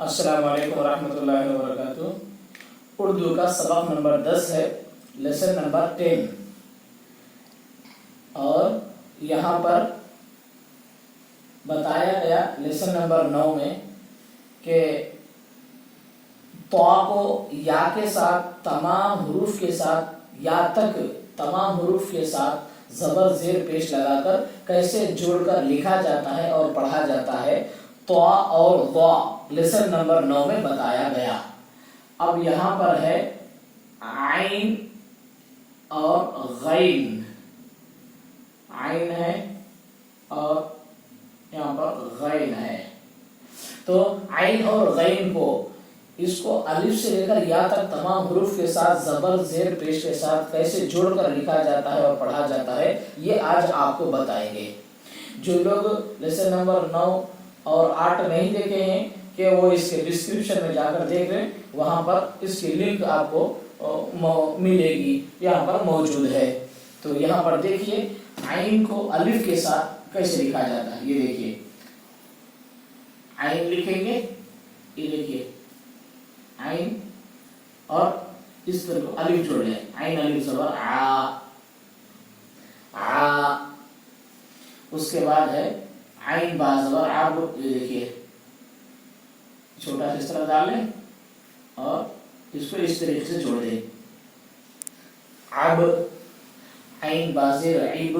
अस्सलाम वालेकुम रहमतुल्लाहि व बरकातुहू। उर्दू का सबक नंबर 10 है, लेसन नंबर 10। और यहाँ पर बताया गया लेसन नंबर 9 में कि तौ को या के साथ तमाम हुरूफ के साथ या तक तमाम हुरूफ के साथ ज़बर ज़ेर पेश लगाकर कैसे जोड़कर लिखा जाता है और पढ़ा जाता है। तौ और ज़ा लेसन नंबर 9 में बताया गया। अब यहाँ पर है आइन और गैन। आइन है और यहाँ पर गैन है। तो आइन और गैन को इसको अलिफ से लेकर या तक तमाम हुरूफ के साथ ज़बर ज़ेर पेश के साथ कैसे जोड़कर लिखा जाता है और पढ़ा जाता है, ये आज आपको बताएंगे। जो लोग लेसन नंबर 9 और 8 नहीं देखे हैं कि वो इसके डिस्क्रिप्शन में जाकर देख लें, वहाँ पर इसकी लिंक आपको मिलेगी, यहाँ पर मौजूद है। तो यहाँ पर देखिए आइन को अलिफ के साथ कैसे लिखा जाता है। ये देखिए आइन लिखेंगे, ये देखिए आइन और इस तरह को अलिफ जोड़ लें। आइन अलिफ ज़बर आ। उसके बाद है आइन बा ज़बर अब। ये देखिए छोटा सा इस तरह डाल लें और इसको इस तरीके से जोड़ दें। अब आइन बाज़ेर इब।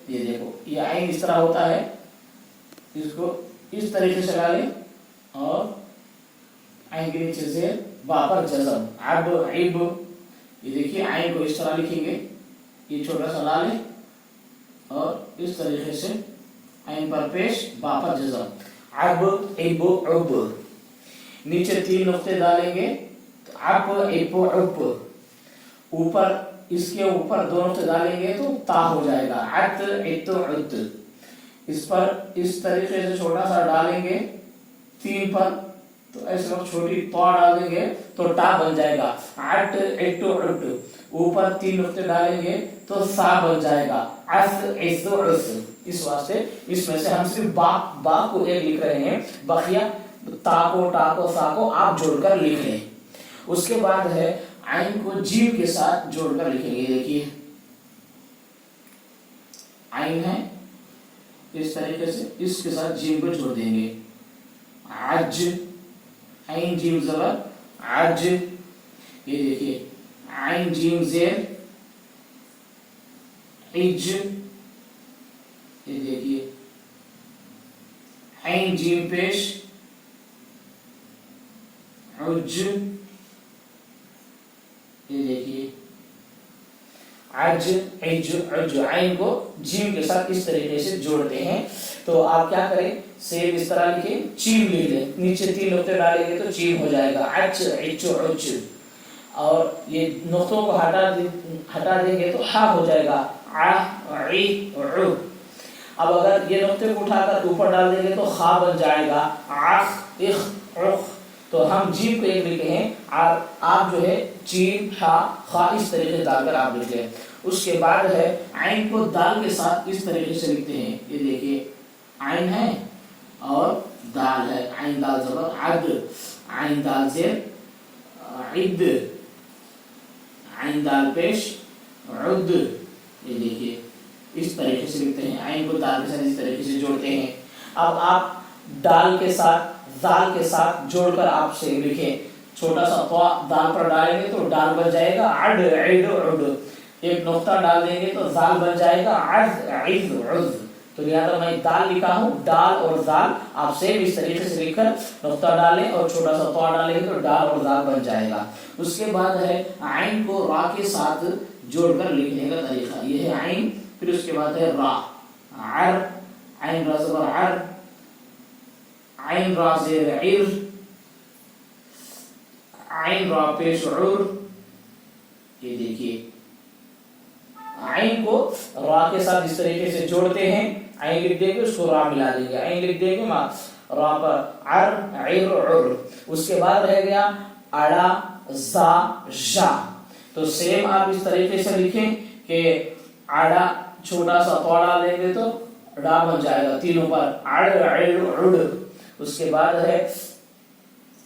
ये देखो ये आइन इस तरह होता है, इसको इस तरीके से डालें और आइन के नीचे से बा पर जज़म अब इब। ये देखिए आइन को इस तरह लिखेंगे, ये छोटा सा डालें और इस तरीके से आइन पर पेश बा पर जज़म अब इब उब। नीचे 3 नुक्ते डालेंगे तो अब इब उब। ऊपर इसके ऊपर 2 नुक्ते डालेंगे तो ता हो जाएगा अत इत उत। इस पर इस तरीके से छोटा सा डालेंगे 3 पर, तो ऐसे वक्त छोटी तौ डाल देंगे तो टा बन जाएगा अट इट उट। ऊपर 3 नुक्ते डालेंगे तो सा बन जाएगा अस इस उस। इस वास्ते इसमें से हम सिर्फ बा को एक लिख रहे हैं, बकिया ता को टा को सा को आप जोड़कर लिख लें। उसके बाद है आइन को जीम के साथ जोड़कर लिखेंगे। देखिए आइन है, इस तरीके से इसके साथ जीम को जोड़ देंगे। आज आइन जीम ज़बर आज। ये देखिए आइन जीम ज़ेर इज। ये देखिए आइन जीम पेश उज। ये देखिए आज इज उज। आइन को जीम के साथ इस तरीके से जोड़ते हैं। तो आप क्या करें, सेम इस तरह लिखें, चीम लिख लें। नीचे 3 नुक्ते डालेंगे तो चीम हो जाएगा अच इच उच। और ये नुक्तों को हटा देंगे तो हा हो जाएगा आ इ उ। अब अगर ये नुक्ते को उठाकर ऊपर डाल देंगे तो खा बन जाएगा आख इख उख। तो हम जीम को एक लिखे हैं और आप जो है जीम हा खा इस तरीके से डालकर आप लिख लें। उसके बाद है आइन को दाल के साथ इस तरीके से लिखते हैं। ये देखिए आइन है और दाल है। आइन दाल ज़बर अद। आइन दाल ज़ेर इद। आइन दाल पेश उद। ये देखिए इस तरीके से लिखते हैं। आइन को दाल के साथ इस तरीके से जोड़ते हैं। अब आप दाल के साथ दाल के साथ जोड़कर आप से लिखें। छोटा सा तो दाल पर डालेंगे तो डाल बन जाएगा अड इड उड। एक नुक्ता डाल देंगे तो दाल बन जाएगा अज इज उज। तो लिहाजा मैं दाल लिखा हूँ, दाल और दाल आप सेम इस तरीके से लिखकर नुक्ता डालें और छोटा सा तो डालेंगे तो दाल और दाल बन जाएगा। उसके बाद है आइन को रा के साथ जोड़कर लिखने का तरीका। ये है आइन, फिर उसके बाद है रा अर। आइन रा ज़बर अर। आइन रा ज़ेर इर। आइन रा पेश उर। ये देखिए आइन को रा के साथ इस तरीके से जोड़ते हैं। आइन लिख देंगे उसको रा मिला देंगे। आइन लिख देंगे रा पर अर इर उर। उसके बाद रह गया अड़ा जा जा। तो सेम आप इस तरीके से लिखें कि अड़ा छोटा सा तो डाल देंगे तो डा बन जाएगा तीनों पर अड़ अड़ उड़। उसके बाद है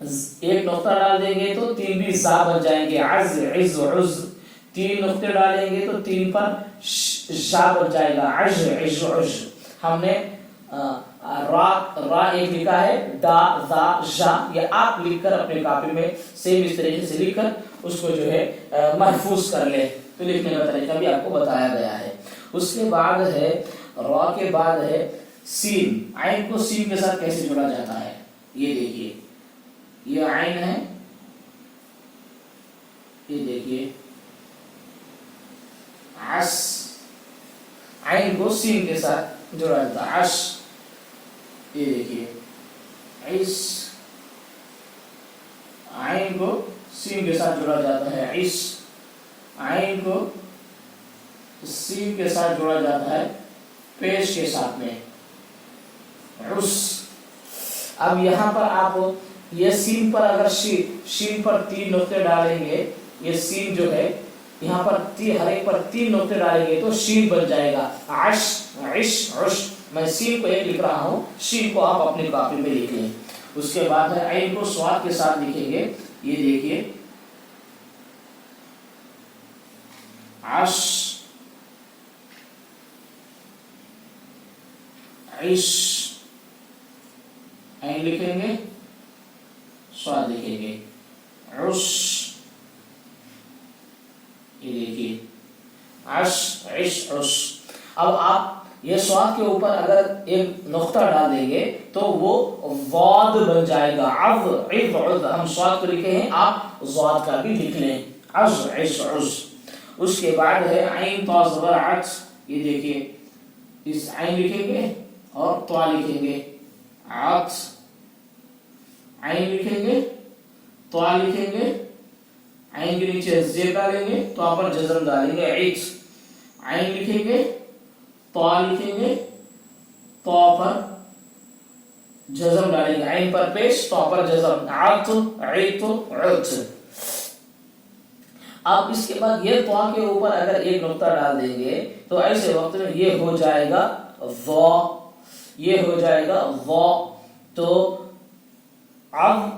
एक नुक्ता डाल देंगे तो तीन भी जा बन जाएंगे, अज इज उज। तीन नुक्ते डालेंगे तो तीन पर जा बन जाएगा, अज इज उज। हमने रा एक लिखा है, दा दा जा, ये आप लिखकर अपने कॉपी में सेम इस तरीके से लिखकर उसको जो है महफूज कर ले। तो लिखने का तरीका भी आपको बताया गया है। उसके बाद है रा के बाद है सीन। आइन को सीन के साथ कैसे जोड़ा जाता है, ये देखिए, ये आइन है, ये देखिए अस, आइन को सीन के साथ जोड़ा जाता है, अश। ये देखिए इस, आइन को सीन के साथ जोड़ा जाता है, इस। आइन को सीन के साथ जोड़ा जाता है पेश के साथ में, उस। अब यहाँ पर आप ये सीन पर अगर शीन पर तीन नुक्ते डालेंगे, ये सीन जो है यहाँ पर हर एक पर तीन नुक्ते डालेंगे तो शीन बन जाएगा, आश इश उश। मैं सीन को एक लिख रहा हूँ, शीन को आप अपनी कॉपी में लिख लें। उसके बाद है आइन को स्वाद के साथ लिखेंगे, ये देखिए आश इश, आइन लिखेंगे, स्वाद लिखेंगे, उस। ये देखिए अश इश उस। अब आप ये स्वाद के ऊपर अगर एक नुक्ता डाल देंगे तो वो वाद बन जाएगा, अव इज उज। हम स्वाद को लिखे हैं, आप ज़ाद का भी लिख लें, अज इश उज। उसके बाद है आइन तो ज़बर अच, ये देखिए इस आइन लिखेंगे और तो लिखेंगे, अच। आइन लिखेंगे, तो लिखेंगे, आइन के नीचे जेर डालेंगे, तो पर जज़म डालेंगे, इच। आइन लिखेंगे, तो लिखेंगे, तो पर जज़म डालेंगे, आइन पर पेश, तो पर जज़म, आत इत उत। अब इसके बाद ये तो के ऊपर अगर एक नुक्ता डाल देंगे तो ऐसे वक्त में ये हो जाएगा वो, ये हो जाएगा वो। तो अब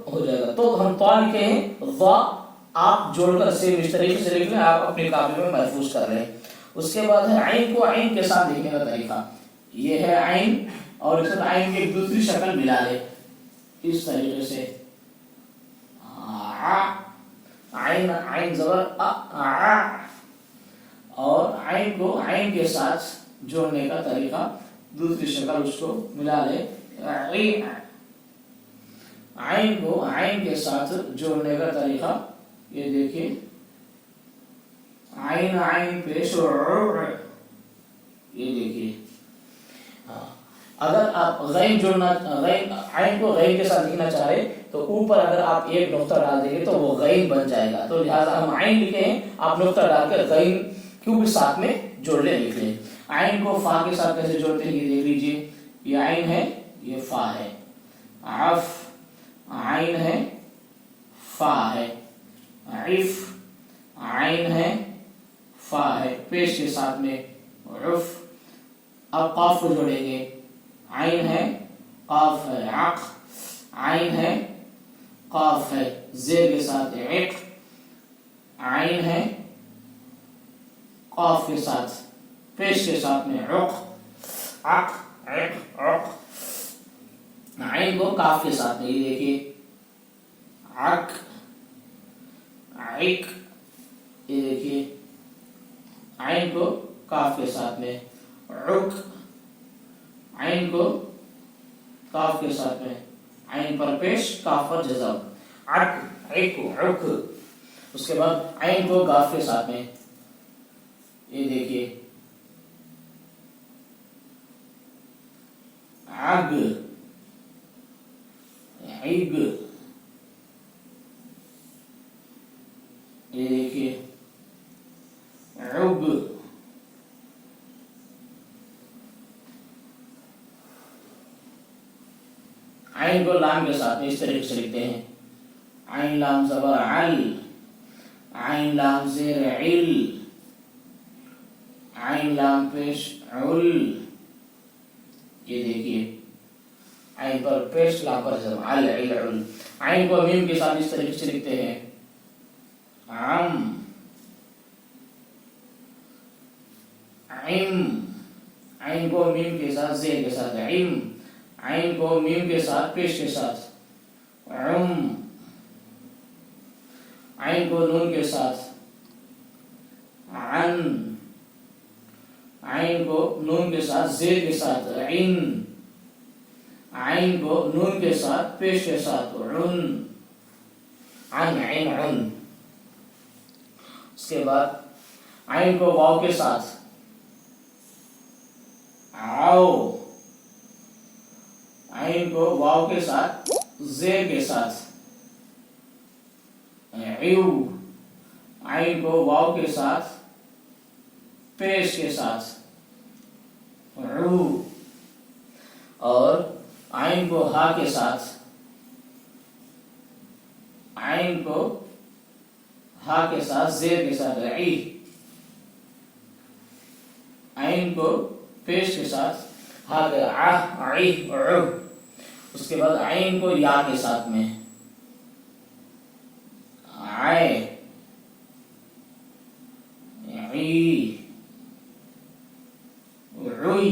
हो जाएगा। तो हम तो लिखे हैं, वा आप जोड़कर सेम इस तरीके से लिख लें, आप अपनी कॉपी में महफूज कर लें। उसके बाद है आइन को आइन के साथ लिखने का तरीका, ये है आइन और इसके साथ आइन की एक दूसरी शक्ल मिला ले इस तरीके से, आइन आइन जबर आ, और आइन को आइन के साथ जोड़ने का तरीका, दूसरी शक्ल उसको मिला ले, आइन को आइन के साथ जोड़ने का तरीका, ये देखिए आइन आइन पेश, ये देखिए। अगर आप गैन जोड़ना, गैन आइन को गैन के साथ लिखना चाहे तो ऊपर अगर आप एक नुक्ता डाल देंगे तो वो गैन बन जाएगा। तो लिहाजा हम आइन लिखे हैं, आप नुक्ता डालकर गैन क्यों भी साथ में जोड़ ले लिख लें। आइन को फा के साथ कैसे जोड़ते हैं ये देख लीजिए, ये आइन है, ये फा है, आफ आइन है, फा है, इफ आइन है, फा है, पेश के साथ में उफ। अब काफ को जोड़ेंगे, आइन है, काफ है, अक। आइन है, काफ है, जेर के साथ इक। आइन है, काफ के साथ, पेश के साथ में उक, अक इक उक। आइन को काफ के साथ में, ये देखिए अक इक, ये देखिए आइन को काफ के साथ में उक, आइन को काफ के साथ में, आइन पर पेश, काफ पर जज़म, अक इक उक। उसके बाद आइन को काफ के साथ में, ये देखिए अग इग, ये देखिए उग। आइन को लाम के साथ में इस तरीके से लिखते हैं, आइन लाम ज़बर अल, आइन लाम ज़ेर इल, आइन लाम पेश उल। ये देखिए आइन पर पेश, लाम पर जम, अल इल। आइन को मीम के साथ इस तरीके से लिखते हैं, आम, आइम। आइन को मीम के साथ ज़ेर के साथ, इम। आइन को मीम के साथ पेश के साथ, उम। आइन को नून के साथ, अन। आइन को नून के साथ ज़ेर के साथ, इन। आइन को नून के साथ पेश के साथ, उन, अन, इन, उन। उसके बाद आइन को वाव के साथ, आओ। आइन को वाव के साथ ज़ेर के साथ, यू। आइन को वाव के साथ पेश के साथ, रू। और आइन को हा के साथ, आइन को हा के साथ ज़ेर के साथ, ई। आइन को पेश के साथ हा के आ, ई, उ। उसके बाद आइन को या के साथ में, आए, ई, रुई।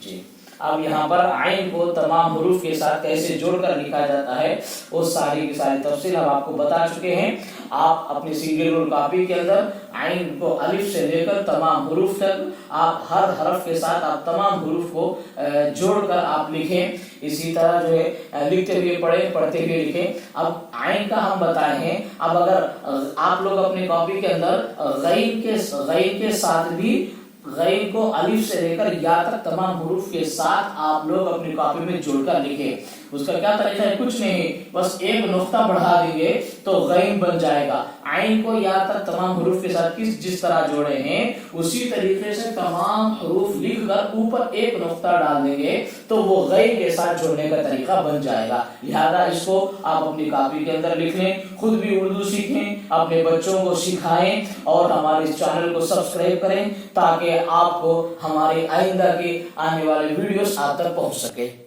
जी, अब यहाँ पर आइन को तमाम हुरूफ के साथ कैसे जोड़कर लिखा जाता है वो सारी की सारी तफसील हम आपको बता चुके हैं। आप अपनी सिंगल रूल कॉपी के अंदर आइन को अलिफ से लेकर तमाम हुरूफ तक आप हर हरफ के साथ आप तमाम हुरूफ को जोड़कर आप लिखें। इसी तरह जो है लिखते हुए पढ़े, पढ़ते हुए लिखें। अब आइन का हम बताए हैं। अब अगर आप लोग अपने कॉपी के अंदर गैन के साथ भी, गैन को अलिफ से लेकर या तक तमाम हुरूफ के साथ आप लोग अपनी कॉपी में जोड़कर लिखें। उसका क्या तरीका है? कुछ नहीं, बस एक नुक्ता बढ़ा देंगे तो गैन बन जाएगा। आइन को या तक तमाम हुरूफ के साथ जिस तरह जोड़े हैं उसी तरीके से तमाम हुरूफ लिखकर ऊपर एक नुक्ता डाल देंगे तो वो गैन के साथ जोड़ने का तरीका बन जाएगा। लिहाजा इसको आप अपनी कॉपी के अंदर लिख लें, खुद भी उर्दू सीखें, अपने बच्चों को सिखाएं और हमारे इस चैनल को सब्सक्राइब करें ताकि आपको हमारे आइंदा के आने वाले वीडियोस आप तक पहुंच सके।